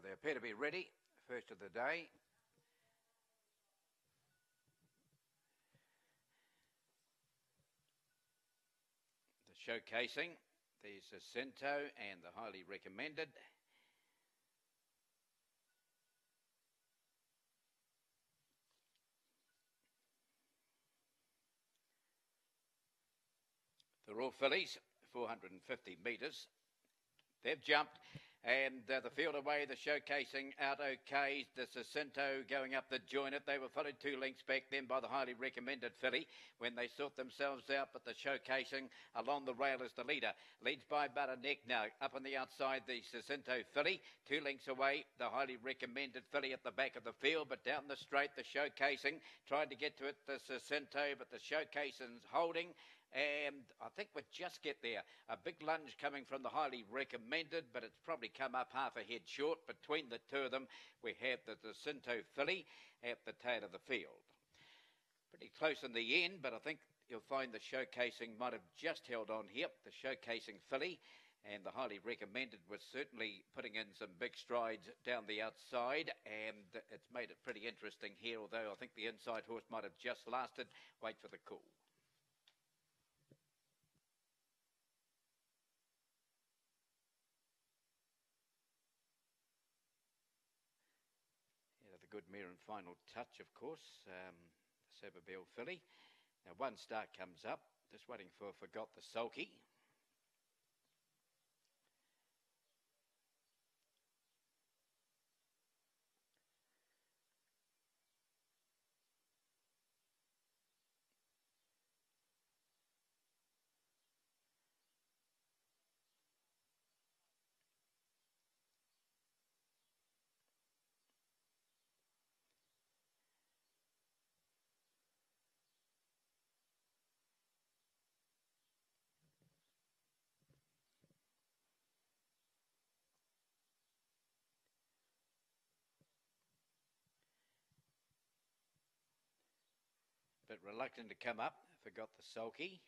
they appear to be ready. First of the day. The showcasing, the Jacinto and the highly recommended. The Raw fillies, 450 metres. They've jumped. And the field away, the showcasing out okay. The Jacinto going up the jointed. They were followed 2 lengths back then by the highly recommended filly when they sort themselves out. But the showcasing along the rail is the leader. Leads by about a neck now. Up on the outside, the Jacinto filly. 2 lengths away, the highly recommended filly at the back of the field. But down the straight, the showcasing. Tried to get to it, the Jacinto, but the showcasing's holding. And I think we'll just get there. A big lunge coming from the highly recommended, but it's probably come up half a head short. Between the two of them, we have the Jacinto filly at the tail of the field. Pretty close in the end, but I think you'll find the showcasing might have just held on here. The showcasing filly and the highly recommended was certainly putting in some big strides down the outside, and it's made it pretty interesting here, although I think the inside horse might have just lasted. Wait for the call. Good mare and final touch, of course, the Saberbill filly. Now 1 Star comes up, just waiting for Forgot the Sulky. But reluctant to come up. Forgot the Sulky.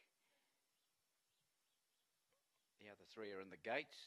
The other 3 are in the gates.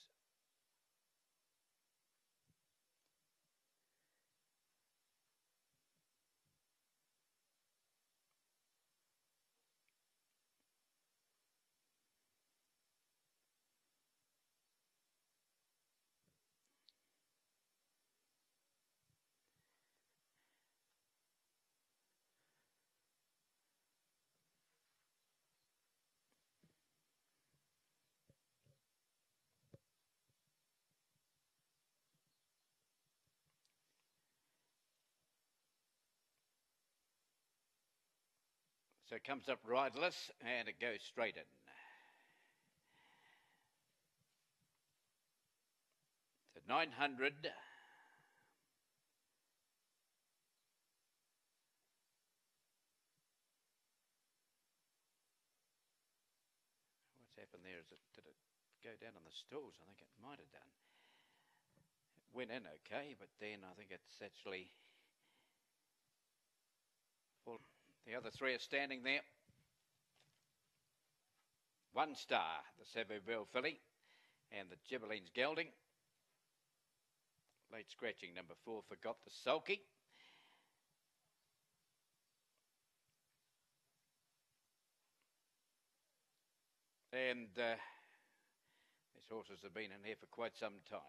So it comes up riderless and it goes straight in. So 900. What's happened there? Did it go down on the stools? I think it might have done. It went in okay, but then I think it's actually full. The other 3 are standing there. 1 Star, the Saberbill filly, and the Gibberlines gelding. Late scratching number 4, Forgot the Sulky. And these horses have been in here for quite some time.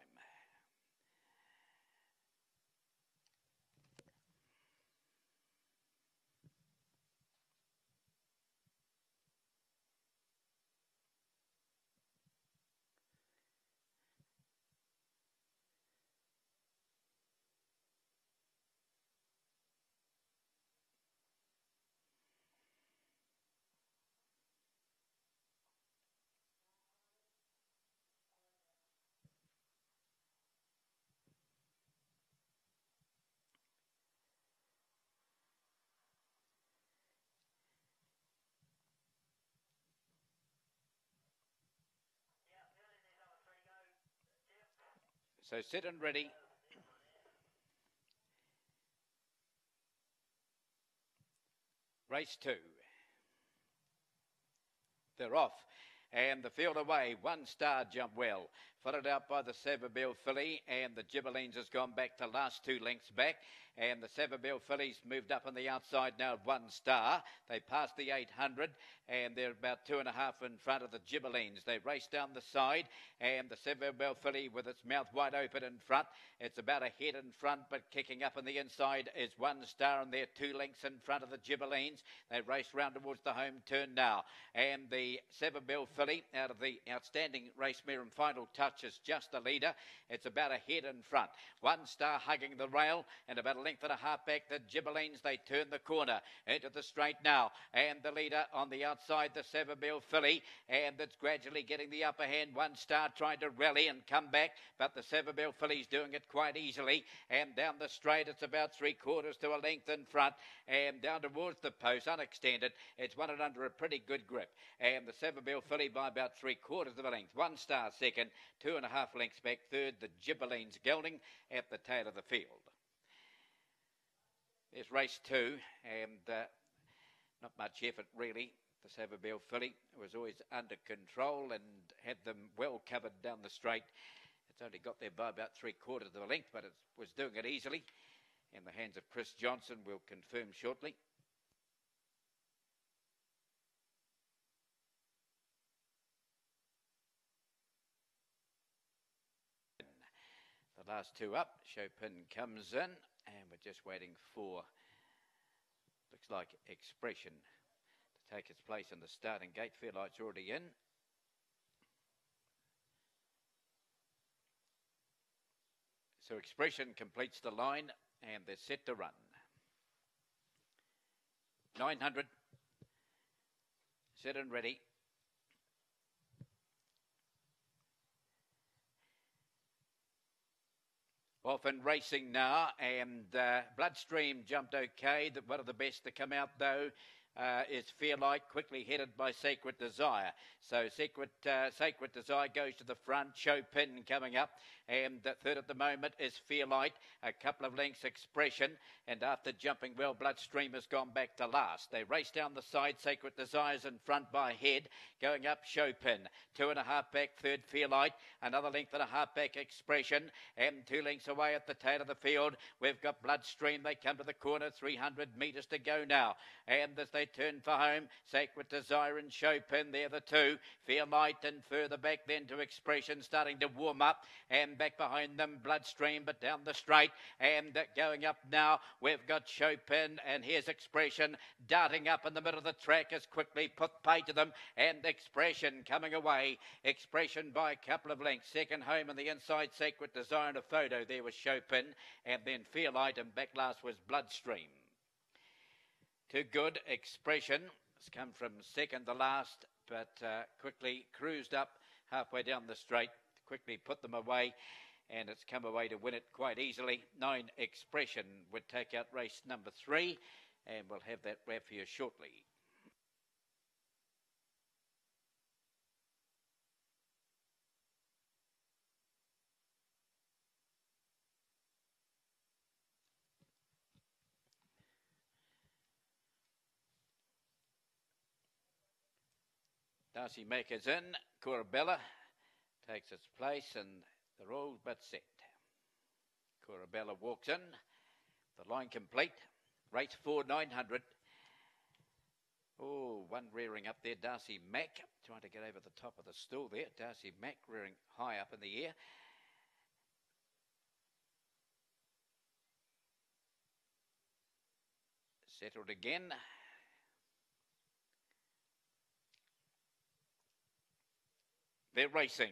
So set and ready. Race 2. They're off. And the field away, 1 Star Jump Well. Followed out by the Savabeel filly, and the Gibberlines has gone back to last 2 lengths back. And the Savabeel fillies moved up on the outside now, 1 Star. They passed the 800, and they're about 2.5 in front of the Gibberlines. They race down the side, and the Savabeel filly with its mouth wide open in front. It's about a head in front, but kicking up on the inside is 1 Star, and they're 2 lengths in front of the Gibberlines. They race round towards the home turn now. And the Savabeel filly, out of the outstanding race mare and final touch, is just the leader. It's about a head in front. 1 Star hugging the rail, and about a length and a half back, the Gibberlines. They turn the corner into the straight now, and the leader on the outside, the Savabeel filly, and it's gradually getting the upper hand. 1 Star trying to rally and come back, but the Savabeel filly's doing it quite easily. And down the straight, it's about 3/4 to a length in front, and down towards the post, unextended. It's won it under a pretty good grip, and the Savabeel filly by about 3/4 of a length. 1 Star second, 2.5 lengths back third, the Gibberlines gelding at the tail of the field. There's race 2, and not much effort really. The Savabeel filly was always under control and had them well covered down the straight. It's only got there by about 3/4 of a length, but it was doing it easily. In the hands of Chris Johnson, we'll confirm shortly. The last 2 up, Chopin comes in, and we're just waiting for, looks like, Expression to take its place in the starting gate. Fairlight's already in. So Expression completes the line, and they're set to run. 900, set and ready. Off and racing now, and Bloodstream jumped okay. One of the best to come out, though, is Fairlight, quickly headed by Sacred Desire. So Sacred Desire goes to the front. Chopin coming up, and the third at the moment is Fairlight. A couple of lengths Expression, and after jumping well, Bloodstream has gone back to last. They race down the side. Sacred Desire's in front by head. Going up, Chopin. 2.5 back third, Fairlight. Another length and a half back, Expression, and 2 lengths away at the tail of the field, we've got Bloodstream. They come to the corner, 300 metres to go now, and as they turn for home, Sacred Desire and Chopin, they're the 2. Fairlight, and further back then to Expression, starting to warm up, and back behind them Bloodstream, but down the straight, and going up now, we've got Chopin, and here's Expression darting up in the middle of the track, has quickly put pay to them, and Expression coming away. Expression by a couple of lengths. Second home on the inside, Sacred Desire, and a photo there was Chopin, and then Fairlight, and back last was Bloodstream. Too good. Expression has come from second to last, but quickly cruised up halfway down the straight, quickly put them away, and it's come away to win it quite easily. 9 Expression would take out race number 3, and we'll have that wrap for you shortly. Darcy Maker's in. Corabella takes its place, and they're all but set. Corabella walks in. The line complete. Race 4, 900. Oh, one rearing up there. Darcy Mack trying to get over the top of the stool there. Darcy Mack rearing high up in the air. Settled again. They're racing.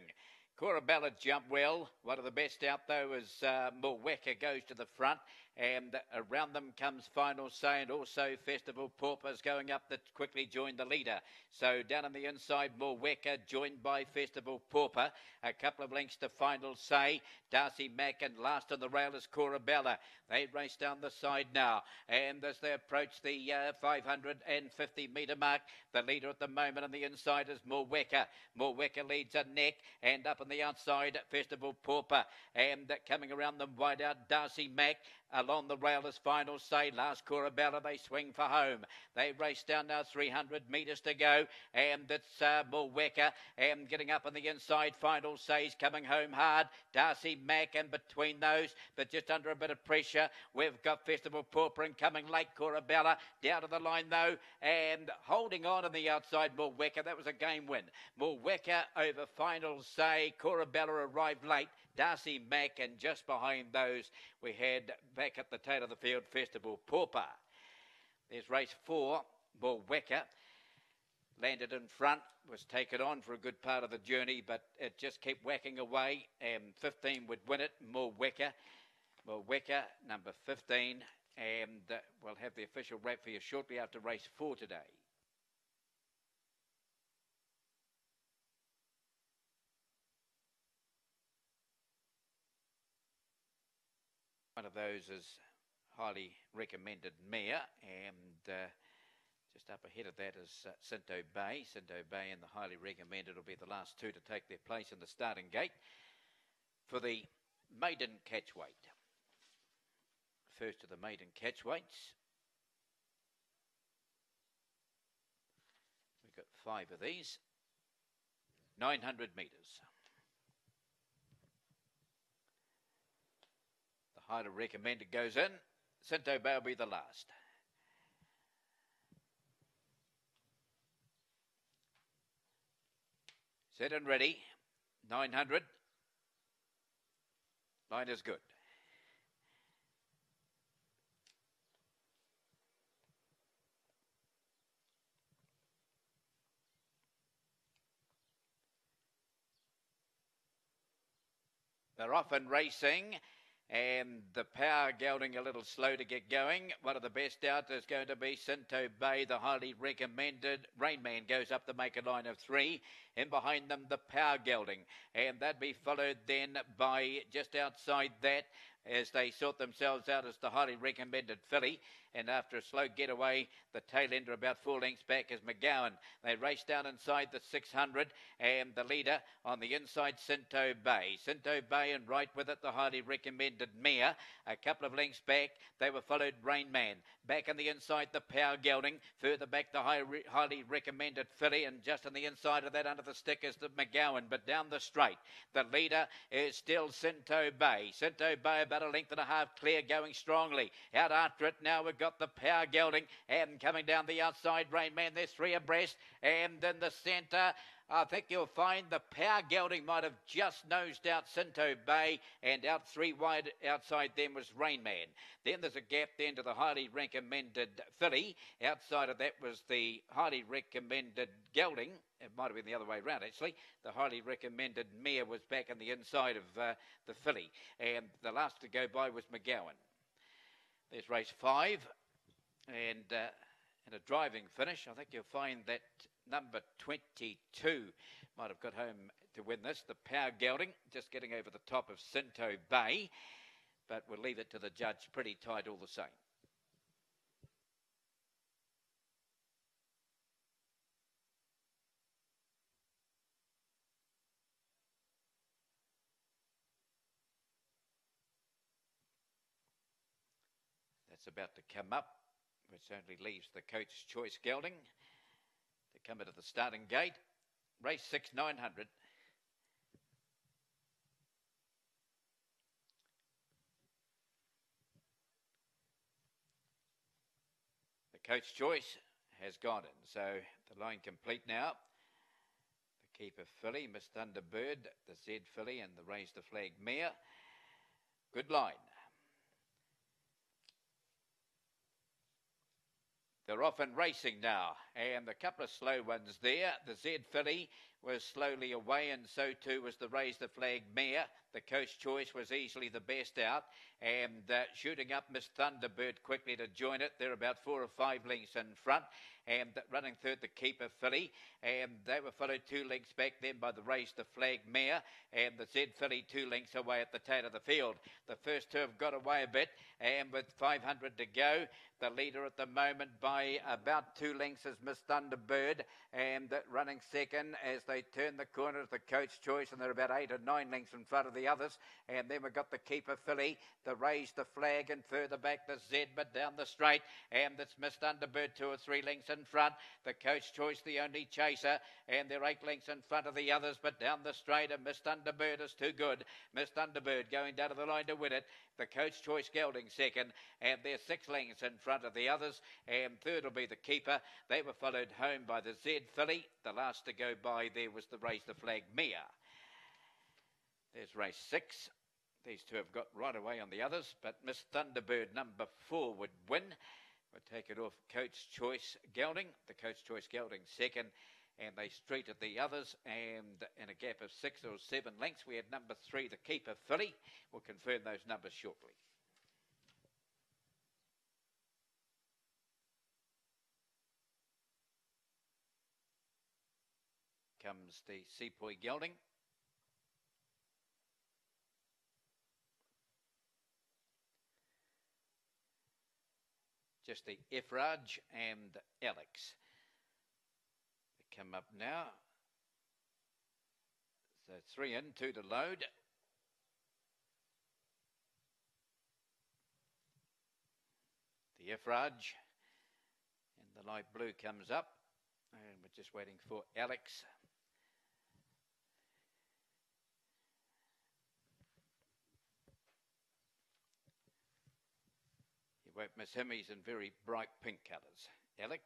Corabella jumped well. One of the best out, though, is Mulweka goes to the front. And around them comes Final Say, and also Festival Paupers going up that quickly joined the leader. So down on the inside, Mulweka joined by Festival Pauper. A couple of lengths to Final Say. Darcy Mack, and last on the rail is Corabella. They race down the side now. And as they approach the 550 metre mark, the leader at the moment on the inside is Mulweka. Mulweka leads a neck, and up on the outside, Festival Pauper. And coming around them wide out, Darcy Mack. A along the rail as final say. Last Corabella, they swing for home. They race down now 300 metres to go, and it's Mulwecker and getting up on the inside. Final say's coming home hard. Darcy Mack and between those, but just under a bit of pressure, we've got Festival Pauper and coming late Corabella down to the line though, and holding on the outside Mulwecker. That was a game win. Mulwecker over final say. Corabella arrived late. Darcy Mack, and just behind those we had back at the tail of the field Festival Pauper. There's race 4, Mulwecker. Landed in front, was taken on for a good part of the journey, but it just kept whacking away, and 15 would win it, Mulwecker. Mulwecker, number 15, and we'll have the official wrap for you shortly after race 4 today. One of those is highly recommended mare, and just up ahead of that is Cinto Bay. Cinto Bay and the highly recommended will be the last two to take their place in the starting gate for the maiden catchweight. First of the maiden catchweights. We've got 5 of these. 900 metres. The highly recommended goes in. Cinto Bay will be the last. Set and ready. 900. Line is good. They're off and racing, and the power gelding a little slow to get going. One of the best out is going to be Cinto Bay, the highly recommended. Rainman goes up to make a line of 3. In behind them, the power gelding, and that'd be followed then by just outside that, as they sort themselves out, as the highly recommended filly. And after a slow getaway, the tail ender about 4 lengths back is McGowan. They race down inside the 600, and the leader on the inside, Cinto Bay. Cinto Bay, and right with it, the highly recommended mare. A couple of lengths back, they were followed Rainman. Back on the inside, the power gelding. Further back, the highly recommended filly, and just on the inside of that, under the stick, is the McGowan. But down the straight, the leader is still Cinto Bay. Cinto Bay about a length and a half clear, going strongly. Out after it now, we've got the power gelding, and coming down the outside, Rainman. There's 3 abreast, and in the centre, I think you'll find the power gelding might have just nosed out Cinto Bay, and out 3 wide outside them was Rainman. Then there's a gap then to the highly recommended filly. Outside of that was the highly recommended gelding. It might have been the other way around, actually. The highly recommended mare was back on the inside of the filly, and the last to go by was McGowan. There's race 5, and in a driving finish, I think you'll find that number 22 might have got home to win this. The power gelding, just getting over the top of Cinto Bay, but we'll leave it to the judge. Pretty tight all the same. That's about to come up, which only leaves the coach choice gelding to come into the starting gate. Race 6, 900. The coach choice has gone in, so the line complete now. The keeper filly, Miss Thunderbird, the Z filly, and the Raise the Flag mare. Good line. They're off and racing now, and a couple of slow ones there. The Z filly was slowly away, and so too was the Raise the Flag mare. The coach choice was easily the best out, and shooting up Miss Thunderbird quickly to join it. They're about 4 or 5 lengths in front, and running third the Keeper filly, and they were followed 2 lengths back then by the Raise the Flag mare and the Z filly 2 lengths away at the tail of the field. The first two have got away a bit, and with 500 to go, the leader at the moment by about 2 lengths is Miss Thunderbird, and running second as they turn the corner is the Coach Choice, and they're about 8 or 9 lengths in front of the others. And then we've got the Keeper filly, the Raise the Flag, and further back the Z, but down the straight, and it's Miss Thunderbird 2 or 3 lengths in front. The Coach Choice the only chaser, and they're 8 lengths in front of the others, but down the straight, and Miss Thunderbird is too good. Miss Thunderbird going down to the line to win it. The Coach Choice gelding second, and they're 6 lengths in front of the others, and third will be the Keeper. They were followed home by the Z filly. The last to go by there was the Raise the Flag mare. There's race 6. These two have got right away on the others, but Miss Thunderbird number 4 would win. We'll take it off Coach Choice gelding. The Coach Choice gelding second, and they streeted the others, and in a gap of 6 or 7 lengths we had number 3 the Keeper filly. We'll confirm those numbers shortly. Comes the Sepoy gelding. Just the Efraj and Alex. They come up now. So 3 in, 2 to load. The Efraj and the light blue comes up, and we're just waiting for Alex. You won't miss him, he's in very bright pink colours. Alex,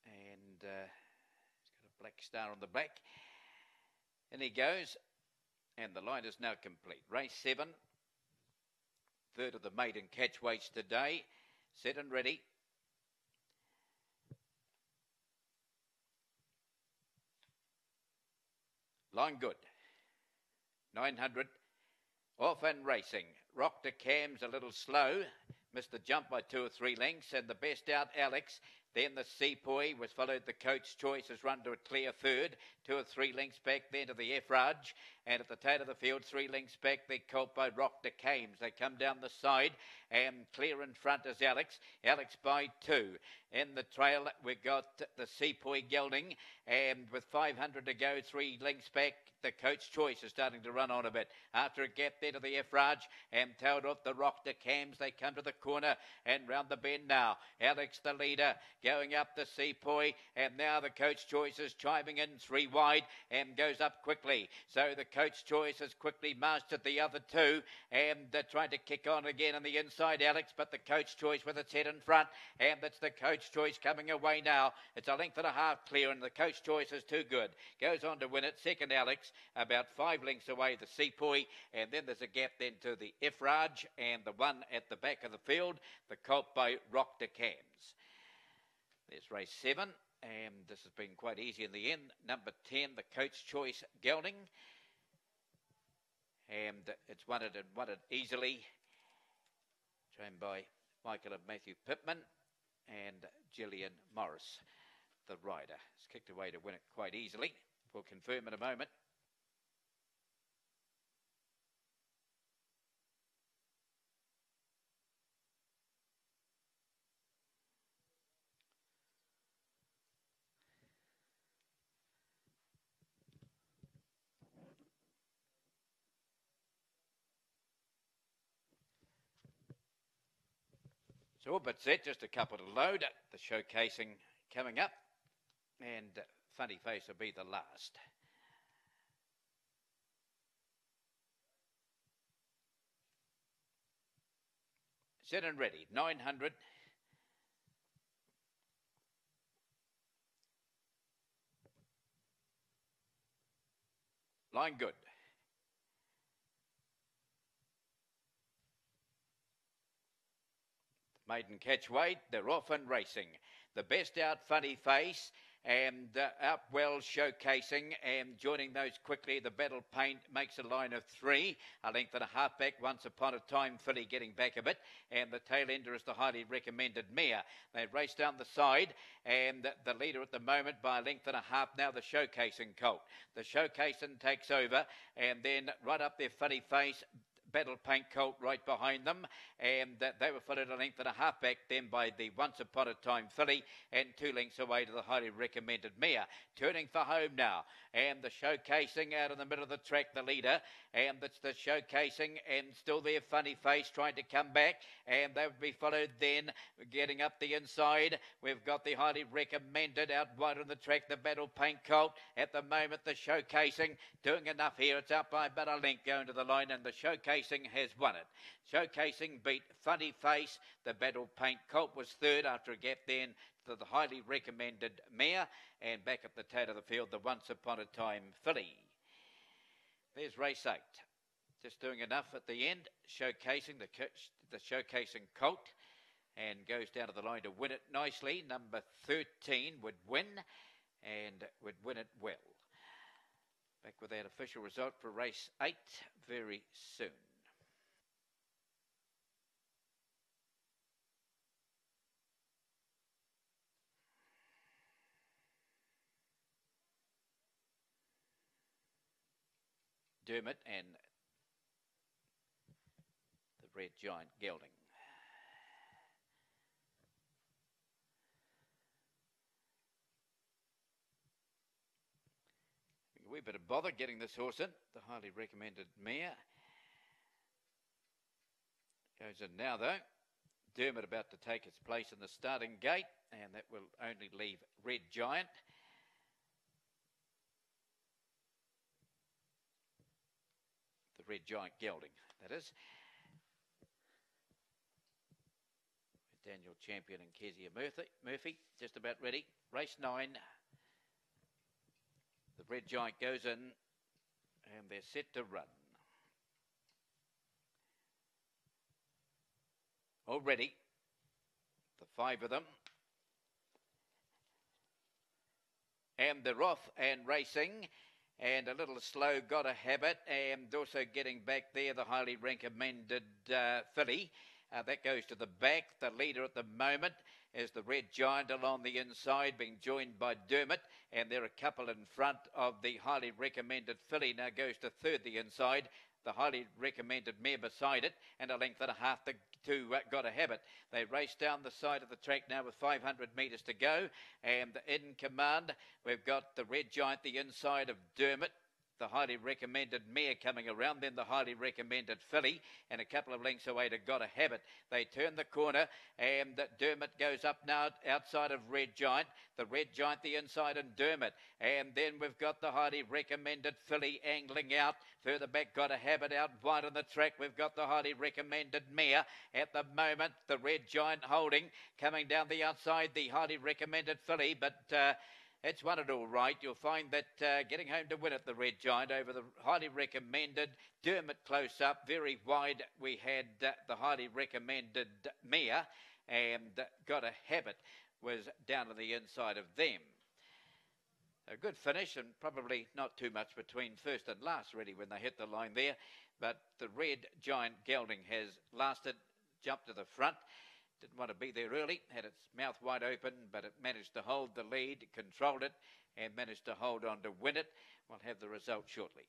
and he's got a black star on the back. And he goes, and the line is now complete. Race 7, third of the maiden catchweights today. Set and ready. Line good. 900. Off and racing. Rock to Cam's a little slow. Missed the jump by 2 or 3 lengths, and the best out, Alex. Then the Sepoy was followed. The Coach Choice has run to a clear third. 2 or 3 lengths back then to the Efraj. And at the tail of the field, 3 lengths back, they're caught by Rock de Cames. They come down the side, and clear in front is Alex. Alex by 2. In the trail, we've got the Sepoy gelding, and with 500 to go, 3 lengths back, the Coach Choice is starting to run on a bit. After a gap there to the Efraj, and tailed off the Rock de Cames. They come to the corner and round the bend now. Alex the leader, going up the Sepoy, and now the Coach Choice is chiming in 3 wide and goes up quickly. So the Coach Choice has quickly mastered the other 2, and they're trying to kick on again on the inside, Alex, but the Coach Choice with its head in front, and that's the Coach Choice coming away now. It's a length and a half clear, and the Coach Choice is too good. Goes on to win it. Second, Alex, about 5 lengths away, the Sepoy, and then there's a gap then to the Efraj, and the one at the back of the field, the colt by Rock de Cames. There's race 7, and this has been quite easy in the end. Number 10, the Coach Choice gelding, and it's won it easily. Trained by Michael and Matthew Pittman and Gillian Morris, the rider. It's kicked away to win it quite easily. We'll confirm in a moment. So all but set, just a couple to load. The showcasing coming up, and Funny Face will be the last. Set and ready, 900. Line good. Maiden catch weight, they're off and racing. The best out, Funny Face, and up well showcasing and joining those quickly. The Battle Paint makes a line of 3, a length and a half back. Once Upon a Time filly getting back a bit, and the tail ender is the highly recommended mare. They race down the side, and the leader at the moment by a length and a half now, the showcasing colt. The showcasing takes over, and then right up their funny face, Battle Paint colt right behind them, and they were followed a length and a half back then by the Once Upon a Time filly, and 2 lengths away to the highly recommended mare. Turning for home now, and the showcasing out in the middle of the track, the leader, and that's the showcasing, and still their funny face trying to come back, and they would be followed then getting up the inside. We've got the highly recommended out wide on the track, the Battle Paint colt. At the moment, the showcasing doing enough here. It's out by about a length going to the line, and the showcasing has won it. Showcasing beat Funny Face. The Battle Paint colt was third after a gap then to the highly recommended mare, and back at the tail of the field, the Once Upon a Time filly. There's race 8. Just doing enough at the end. Showcasing the showcasing colt, and goes down to the line to win it nicely. Number 13 would win, and would win it well. Back with that official result for race 8 very soon. Dermot and the Red Giant gelding. A wee bit of bother getting this horse in. The highly recommended mare. Goes in now though. Dermot about to take its place in the starting gate, and that will only leave Red Giant. The Red Giant gelding, that is. Daniel Champion and Kezia Murphy just about ready. Race 9. The Red Giant goes in, and they're set to run. Already, the 5 of them. And they're off and racing. And a little slow, got a habit, and also getting back there, the highly recommended filly. That goes to the back. The leader at the moment is the Red Giant along the inside, being joined by Dermot, and they're a couple in front of the highly recommended filly. Now goes to third the inside, the highly recommended mare beside it, and a length and a half to Got a Habit. They race down the side of the track now with 500 metres to go, and in command we've got the Red Giant the inside of Dermot, the highly recommended mare coming around, then the highly recommended filly, and a couple of lengths away to Got a Habit. They turn the corner, and Dermot goes up now outside of Red Giant, the Red Giant the inside and Dermot, and then we've got the highly recommended filly angling out. Further back, Got a Habit out wide on the track. We've got the highly recommended mare. At the moment, the Red Giant holding, coming down the outside, the highly recommended filly, but it's won it all right. You'll find that getting home to win it, the Red Giant over the highly recommended Dermot close up. Very wide, we had the highly recommended mare, and Got a Habit was down to the inside of them. A good finish, and probably not too much between first and last really when they hit the line there. But the Red Giant gelding has lasted, jumped to the front. Didn't want to be there early, had its mouth wide open, but it managed to hold the lead, controlled it, and managed to hold on to win it. We'll have the result shortly.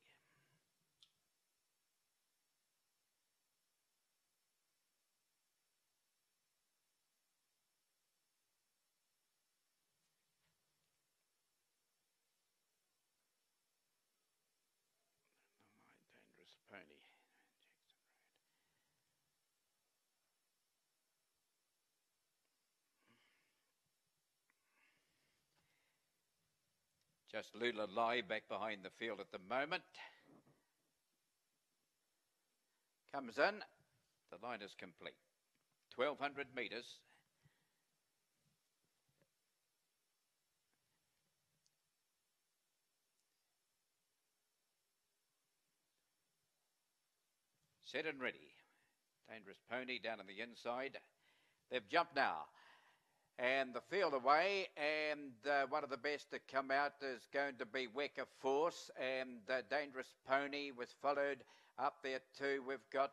Dangerous pony. Just Lula Lai back behind the field at the moment. Comes in. The line is complete. 1,200 metres. Set and ready. Dangerous pony down on the inside. They've jumped now. And the field away, and one of the best to come out is going to be Wecker Force, and Dangerous Pony was followed up there too. We've got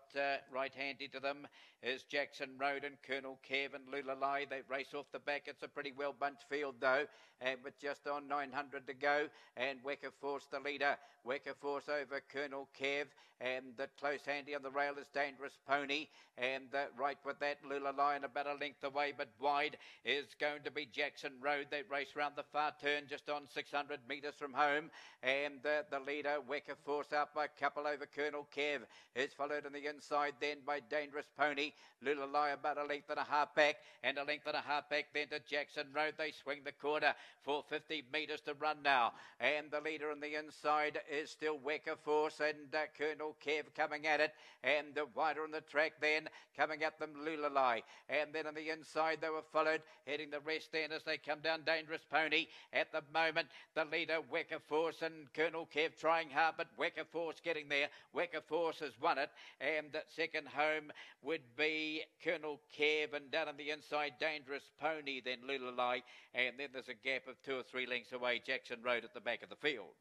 right handy to them is Jackson Road and Colonel Kev and Lulalai. They race off the back. It's a pretty well bunched field though, and with just on 900 to go, and Wecker Force the leader. Wecker Force over Colonel Kev, and close handy on the rail is Dangerous Pony, and right with that Lulalai and about a length away but wide is going to be Jackson Road. They race round the far turn just on 600 metres from home, and the leader Wecker Force out by a couple over Colonel Kev is followed on the inside then by Dangerous Pony. Lulalai about a length and a half back, and a length and a half back then to Jackson Road. They swing the corner for 50 metres to run now, and the leader on the inside is still Wecker Force, and Colonel Kev coming at it, and wider on the track then coming at them Lulalai, and then on the inside they were followed heading the rest then as they come down Dangerous Pony. At the moment the leader Wecker Force and Colonel Kev trying hard, but Wecker Force getting there. Wecker Force has won it, and second home would be Colonel Kev, and down on the inside Dangerous Pony, then Lulalai, and then there's a gap of 2 or 3 lengths away Jackson Road at the back of the field.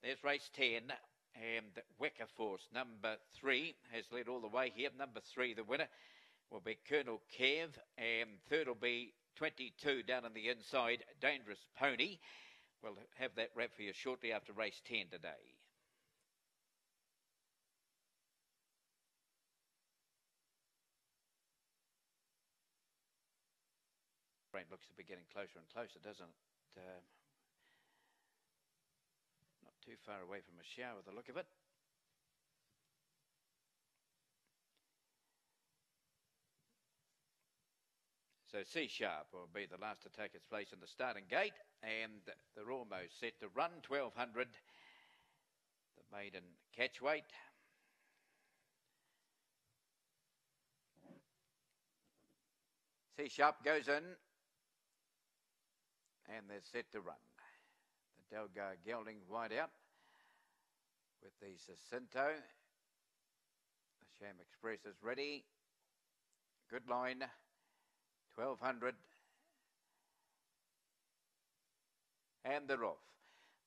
There's race 10, and Wecker Force number 3 has led all the way here. Number 3, the winner, will be Colonel Kev, and third will be 22 down on the inside Dangerous Pony. We'll have that wrap for you shortly after race 10 today. Rain looks to be getting closer and closer, doesn't it? Not too far away from a shower, the look of it. So C-Sharp will be the last to take its place in the starting gate, and they're almost set to run 1200, the maiden catch weight. C-Sharp goes in, and they're set to run. The Delgar gelding wide out with the Jacinto. The Sham Express is ready. Good line. 1200. And they're off.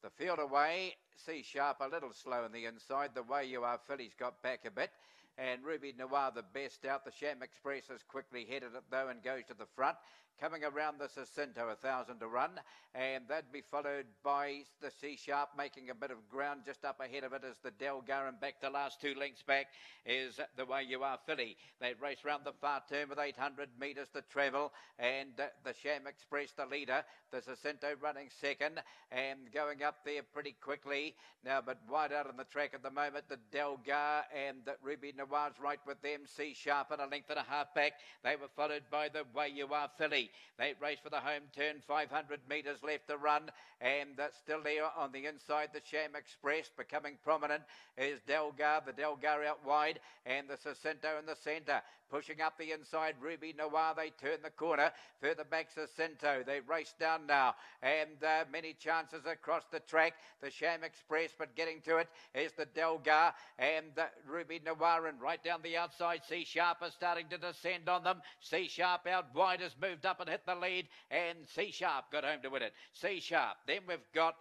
The field away. C-Sharp a little slow on the inside. The Way You Are filly's got back a bit. And Ruby Noir the best out. The Sham Express has quickly headed it though and goes to the front. Coming around the Jacinto, 1,000 to run, and that'd be followed by the C-Sharp making a bit of ground just up ahead of it as the Delgar, and back the last 2 lengths back is the Way You Are filly. They race round the far turn with 800 metres to travel, and the Sham Express the leader, the Jacinto running second and going up there pretty quickly now, but wide out on the track at the moment the Delgar, and Ruby Noir's right with them. C-Sharp and a length and a half back. They were followed by the Way You Are filly. They race for the home turn, 500 metres left to run, and still there on the inside the Sham Express. Becoming prominent is Delgar, the Delgar out wide, and the Jacinto in the centre. Pushing up the inside, Ruby Noir, they turn the corner. Further back, Jacinto. They race down now, and many chances across the track. The Sham Express, but getting to it is the Delgar and Ruby Noir, and right down the outside, C-Sharp is starting to descend on them. C-Sharp out wide has moved up and hit the lead, and C-Sharp got home to win it. C-Sharp. Then we've got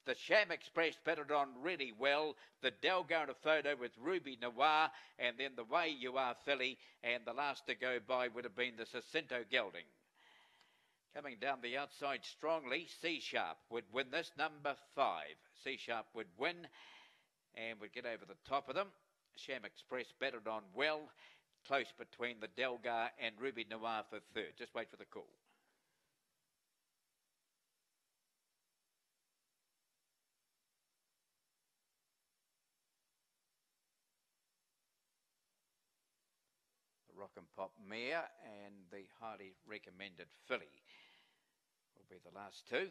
the Sham Express betted on really well. The Delgar in a photo with Ruby Noir, and then the Way You Are filly, and the last to go by would have been the Jacinto gelding. Coming down the outside strongly, C-Sharp would win this, number 5. C-Sharp would win and would get over the top of them. Sham Express betted on well. Close between the Delgar and Ruby Noir for third. Just wait for the call. Rock and Pop mare and the highly recommended filly will be the last 2.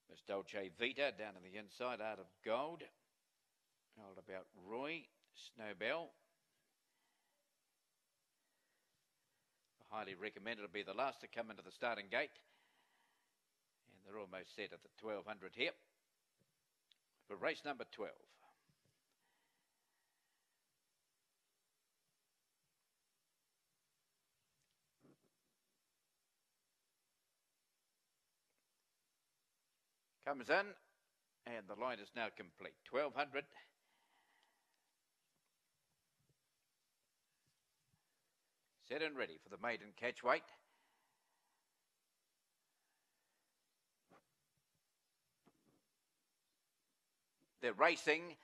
Miss Dolce Vita down on the inside, Art of Gold. All about Roy, Snowbell. The highly recommended will be the last to come into the starting gate. And they're almost set at the 1200 here. For race number 12. comes in, and the line is now complete. 1200. Set and ready for the maiden catch weight. They're racing,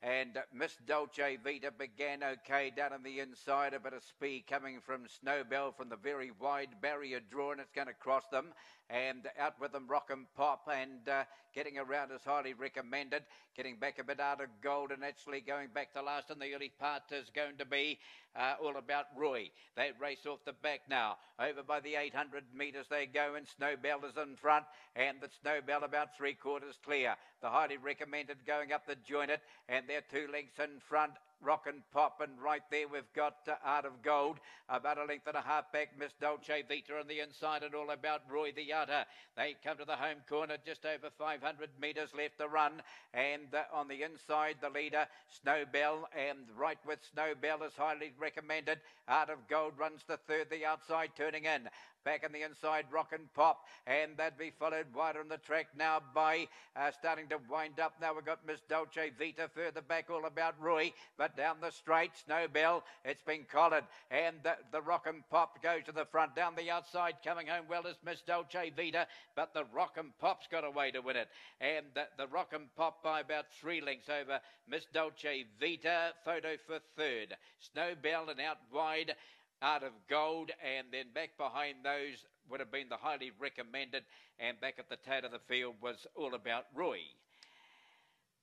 and Miss Dolce Vita began okay down on the inside. A bit of speed coming from Snowbell from the very wide barrier draw, and it's going to cross them. And out with them, Rock and Pop, and getting around is highly recommended. Getting back a bit out of Gold, and actually going back to last in the early part is going to be All About Roy. They race off the back now. Over by the 800 metres they go, and Snowbell is in front, and the Snowbell about 3/4 clear. The highly recommended going up the jointed, and they're 2 lengths in front. Rock and Pop, and right there we've got Art of Gold, about a length and a half back. Miss Dolce Vita on the inside, and All About Roy the outer. They come to the home corner, just over 500 metres left to run, and on the inside the leader Snowbell, and right with Snowbell is highly recommended. Art of Gold runs the third, the outside turning in. Back on the inside, Rock and Pop, and that'd be followed wider on the track now by starting to wind up. Now we've got Miss Dolce Vita further back, All About Roy, but down the straight, Snowbell, it's been collared, and the Rock and Pop goes to the front. Down the outside, coming home well is Miss Dolce Vita, but the Rock and Pop's got a way to win it, and the Rock and Pop by about 3 lengths over Miss Dolce Vita. Photo for third. Snowbell and out wide Art of Gold, and then back behind those would have been the highly recommended, and back at the tail of the field was All About Roy.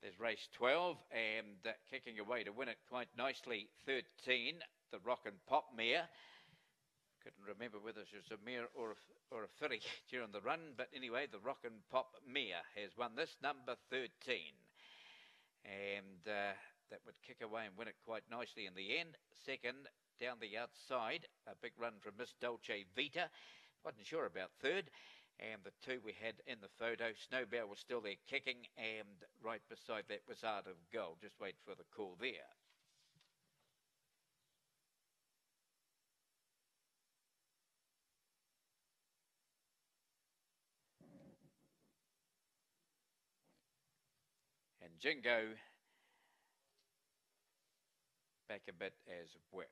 There's race 12, and kicking away to win it quite nicely, 13, the Rock and Pop mare. Couldn't remember whether it was a mare or a filly during the run, but anyway, the Rock and Pop mare has won this, number 13. And that would kick away and win it quite nicely in the end. Second, down the outside, a big run from Miss Dolce Vita. Wasn't sure about third. And the 2 we had in the photo, Snowbell was still there kicking, and right beside that was Art of Gold. Just wait for the call there. And Jingo back a bit as well.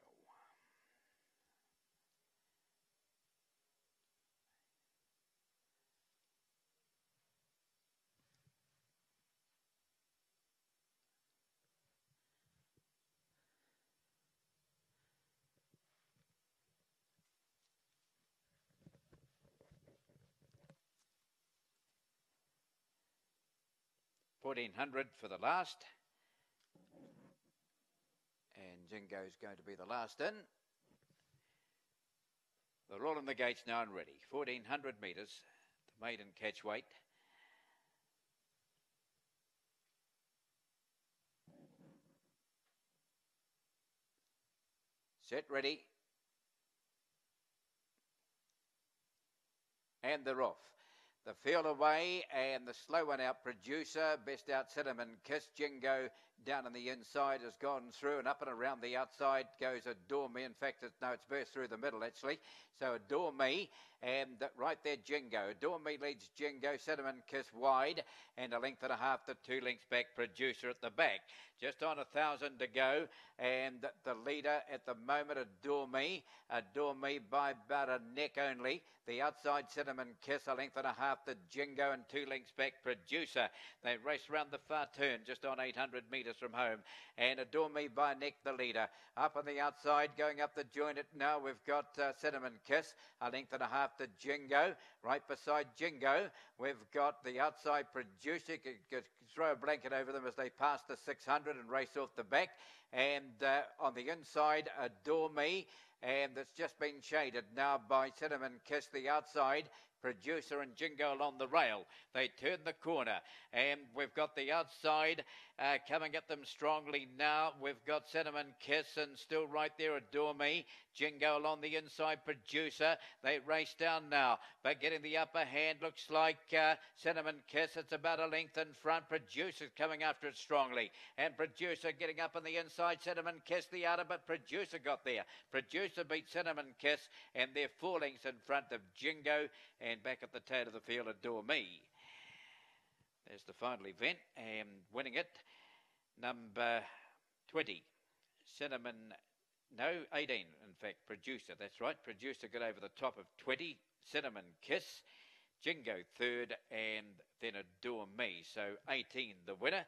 $1,400 for the last. And Jingo's going to be the last in. They're all in the gates now and ready. 1,400 metres, the maiden catch weight. Set, ready. And they're off. The field away, and the slow one out, Producer, best out, Cinnamon Kiss. Jingo down on the inside has gone through, and up and around the outside goes Adore Me. In fact, it's burst through the middle, actually. So Adore Me, and right there, Jingo. Adore Me leads Jingo, Cinnamon Kiss wide, and a length and a half to 2 lengths back, Producer at the back. Just on 1,000 to go, and the leader at the moment, Adore Me by about a neck only. The outside, Cinnamon Kiss, a length and a half to Jingo, and 2 lengths back, Producer. They race round the far turn, just on 800 metres from home, and Adore Me by a neck, the leader. Up on the outside, going up the jointed now, we've got Cinnamon Kiss, a length and a half to Jingo. Right beside Jingo, we've got the outside, Producer. Could throw a blanket over them as they pass the 600 and race off the back. And on the inside, Adore Me, and it's just been shaded now by Cinnamon Kiss. The outside, Producer and Jingo along the rail. They turn the corner, and we've got the outside coming at them strongly now. We've got Cinnamon Kiss, and still right there, Adore Me. Jingo along the inside, Producer. They race down now, but getting the upper hand looks like Cinnamon Kiss. It's about a length in front. Producer's coming after it strongly, and Producer getting up on the inside. Cinnamon Kiss the outer, but Producer got there. Producer beat Cinnamon Kiss, and they're 4 lengths in front of Jingo, and back at the tail of the field, Adore Me. There's the final event, and winning it, number 20, Cinnamon, no, 18, in fact, Producer, that's right. Producer got over the top of 20, Cinnamon Kiss, Jingo third, and then Adore Me. So 18, the winner.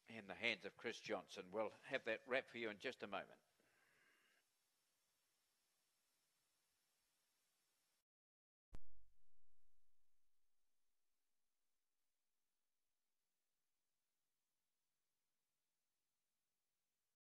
In the hands of Chris Johnson. We'll have that wrap for you in just a moment.